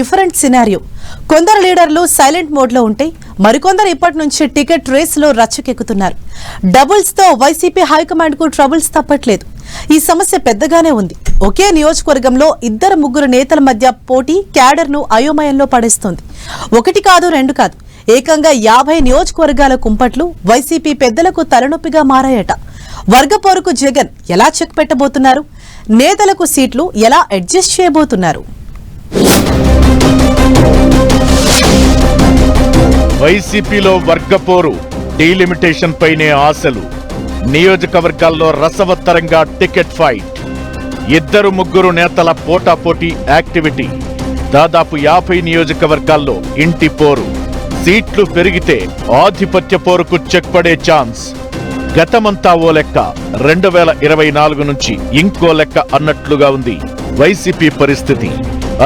Different scenario. కొందరు లీడర్లు silent mode లో ఉంటే మరికొందరు ఇప్పటి నుంచి టికెట్ రేస్ లో రచ్చకెక్కుతున్నారు. డబుల్స్ తో వైసీపీ హైకమాండ్ కు ట్రబుల్స్ తప్పట్లేదు. ఈ సమస్య పెద్దగానే ఉంది. ఒకే నియోజకవర్గంలో ఇద్దరు ముగ్గురు నేతల మధ్య పోటీ క్యాడర్ ను అయోమయంలో పడేస్తోంది. ఒకటి కాదు రెండు కాదు, ఏకంగా 50 నియోజకవర్గాల కుంపట్లు వైసీపీ పెద్దలకు తలనొప్పిగా మారాయట. వర్గపోరుకు జగన్ ఎలా చెక్ పెట్టబోతున్నారు? నేతలకు సీట్లు ఎలా అడ్జస్ట్ చేయబోతున్నారు? వైసీపీలో వర్గపోరు, డీలిమిటేషన్ పైనే ఆశలు. నియోజకవర్గాల్లో రసవత్తరంగా టికెట్ ఫైట్. ఇద్దరు ముగ్గురు నేతల పోటాపోటీ యాక్టివిటీ. దాదాపు 50 నియోజకవర్గాల్లో ఇంటి పోరు. సీట్లు పెరిగితే ఆధిపత్య పోరుకు చెక్ పడే ఛాన్స్. గతమంతా ఓ లెక్క, 2024 నుంచి ఇంకో లెక్క అన్నట్లుగా ఉంది వైసీపీ పరిస్థితి.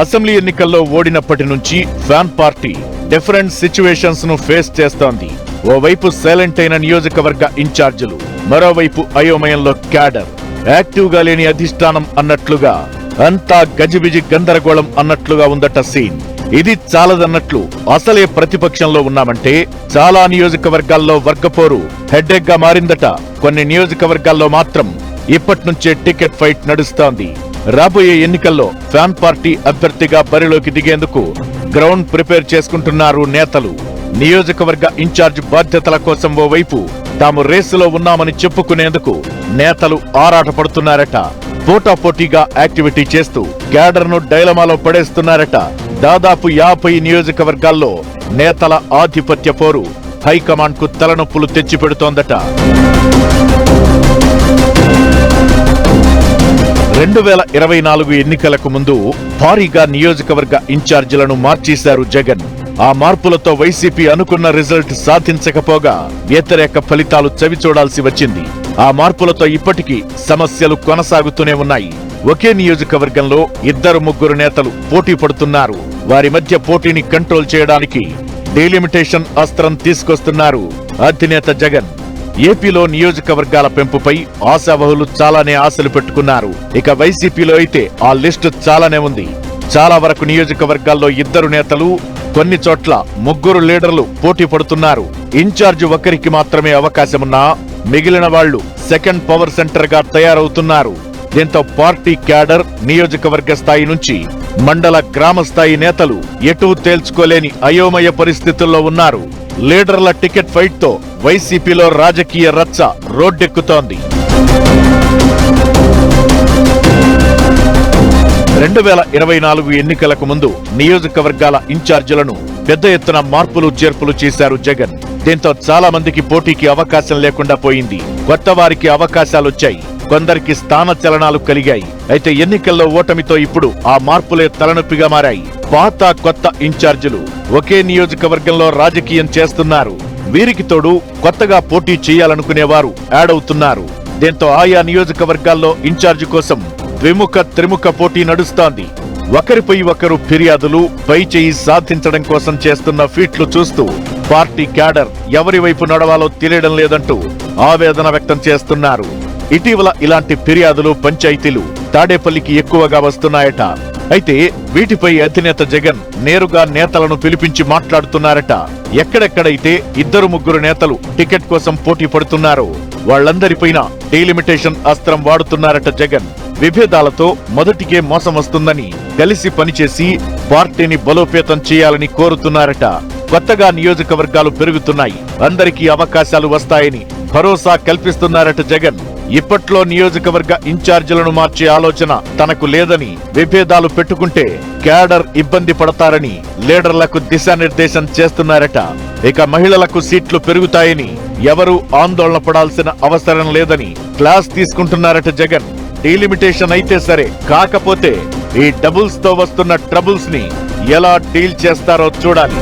అసెంబ్లీ ఎన్నికల్లో ఓడినప్పటి నుంచి ఫ్యాన్ పార్టీ డిఫరెంట్ సిచ్యువేషన్స్ ను ఫేస్ చేస్తోంది. ఓవైపు సైలెంట్ అయిన నియోజకవర్గ ఇన్ఛార్జీలు, మరోవైపు అయోమయంలో క్యాడర్. యాక్టివ్ గా లేని అధిష్టానం అన్నట్లుగా, అంతా గజిబిజి గందరగోళం అన్నట్లుగా ఉందట సీన్. ఇది చాలదన్నట్లు అసలే ప్రతిపక్షంలో ఉన్నామంటే చాలా నియోజకవర్గాల్లో వర్గపోరు హెడ్డెక్ గా మారిందట. కొన్ని నియోజకవర్గాల్లో మాత్రం ఇప్పట్నుంచే టికెట్ ఫైట్ నడుస్తోంది. రాబోయే ఎన్నికల్లో ఫ్యాన్ పార్టీ అభ్యర్థిగా బరిలోకి దిగేందుకు గ్రౌండ్ ప్రిపేర్ చేసుకుంటున్నారు నేతలు. నియోజకవర్గ ఇన్ఛార్జ్ బాధ్యతల కోసం ఓవైపు తాము రేసులో ఉన్నామని చెప్పుకునేందుకు నేతలు ఆరాటపడుతున్నారట. పోటాపోటీగా యాక్టివిటీ చేస్తూ క్యాడర్ ను డైలమాలో పడేస్తున్నారట. దాదాపు 50 నియోజకవర్గాల్లో నేతల ఆధిపత్య పోరు హైకమాండ్ కు తలనొప్పులు తెచ్చిపెడుతోందట. 2024 ఎన్నికలకు ముందు భారీగా నియోజకవర్గ ఇన్ఛార్జీలను మార్చేశారు జగన్. ఆ మార్పులతో వైసీపీ అనుకున్న రిజల్ట్ సాధించకపోగా వ్యతిరేక ఫలితాలు చవిచూడాల్సి వచ్చింది. ఆ మార్పులతో ఇప్పటికీ సమస్యలు కొనసాగుతూనే ఉన్నాయి. ఒకే నియోజకవర్గంలో ఇద్దరు ముగ్గురు నేతలు పోటీ పడుతున్నారు. వారి మధ్య పోటీని కంట్రోల్ చేయడానికి డీలిమిటేషన్ అస్త్రం తీసుకొస్తున్నారు అధినేత జగన్. ఏపీలో నియోజకవర్గాల పెంపుపై ఆశావహులు చాలానే ఆశలు పెట్టుకున్నారు. ఇక వైసీపీలో అయితే ఆ లిస్టు చాలానే ఉంది. చాలా వరకు నియోజకవర్గాల్లో ఇద్దరు నేతలు, కొన్ని చోట్ల ముగ్గురు లీడర్లు పోటీ పడుతున్నారు. ఇన్ఛార్జ్ ఒకరికి మాత్రమే అవకాశమున్నా మిగిలిన వాళ్లు సెకండ్ పవర్ సెంటర్ గా తయారవుతున్నారు. దీంతో పార్టీ క్యాడర్ నియోజకవర్గ స్థాయి నుంచి మండల గ్రామ స్థాయి నేతలు ఎటూ తేల్చుకోలేని అయోమయ పరిస్థితుల్లో ఉన్నారు. లీడర్ల టికెట్ ఫైట్ తో వైసీపీలో రాజకీయ రచ్చ రోడ్డెక్కుతోంది. 2024 ఎన్నికలకు ముందు నియోజకవర్గాల ఇన్ఛార్జీలను పెద్ద ఎత్తున మార్పులు చేర్పులు చేశారు జగన్. దీంతో చాలా మందికి పోటీకి అవకాశం లేకుండా పోయింది. కొత్త వారికి అవకాశాలొచ్చాయి. కొందరికి స్థాన చలనాలు కలిగాయి. అయితే ఎన్నికల్లో ఓటమితో ఇప్పుడు ఆ మార్పులే తలనొప్పిగా మారాయి. పాత కొత్త ఇన్ఛార్జీలు ఒకే నియోజకవర్గంలో రాజకీయం చేస్తున్నారు. వీరికి తోడు కొత్తగా పోటీ చేయాలనుకునేవారు యాడ్ అవుతున్నారు. దీంతో ఆయా నియోజకవర్గాల్లో ఇన్ఛార్జి కోసం ద్విముఖ త్రిముఖ పోటీ నడుస్తోంది. ఒకరిపై ఒకరు ఫిర్యాదులు, పై చేయి సాధించడం కోసం చేస్తున్న ఫీట్లు చూస్తూ పార్టీ క్యాడర్ ఎవరి వైపు నడవాలో తెలియడం లేదంటూ ఆవేదన వ్యక్తం చేస్తున్నారు. ఇటీవల ఇలాంటి ఫిర్యాదులు, పంచాయతీలు తాడేపల్లికి ఎక్కువగా వస్తున్నాయట. అయితే వీటిపై అధినేత జగన్ నేరుగా నేతలను పిలిపించి మాట్లాడుతున్నారట. ఎక్కడెక్కడైతే ఇద్దరు ముగ్గురు నేతలు టికెట్ కోసం పోటీ పడుతున్నారో వాళ్లందరిపైన డీలిమిటేషన్ అస్త్రం వాడుతున్నారట జగన్. విభేదాలతో మొదటికే మోసం వస్తుందని కలిసి పనిచేసి పార్టీని బలోపేతం చేయాలని కోరుతున్నారట. కొత్తగా నియోజకవర్గాలు పెరుగుతున్నాయి, అందరికీ అవకాశాలు వస్తాయని భరోసా కల్పిస్తున్నారట జగన్. ఇప్పట్లో నియోజకవర్గ ఇన్ఛార్జీలను మార్చే ఆలోచన తనకు లేదని, విభేదాలు పెట్టుకుంటే క్యాడర్ ఇబ్బంది పడతారని లీడర్లకు దిశానిర్దేశం చేస్తున్నారట. ఇక మహిళలకు సీట్లు పెరుగుతాయని ఎవరూ ఆందోళన పడాల్సిన అవసరం లేదని క్లాస్ తీసుకుంటున్నారట జగన్. డీలిమిటేషన్ అయితే సరే, కాకపోతే ఈ డబుల్స్ తో వస్తున్న ట్రబుల్స్ ని ఎలా డీల్ చేస్తారో చూడాలి.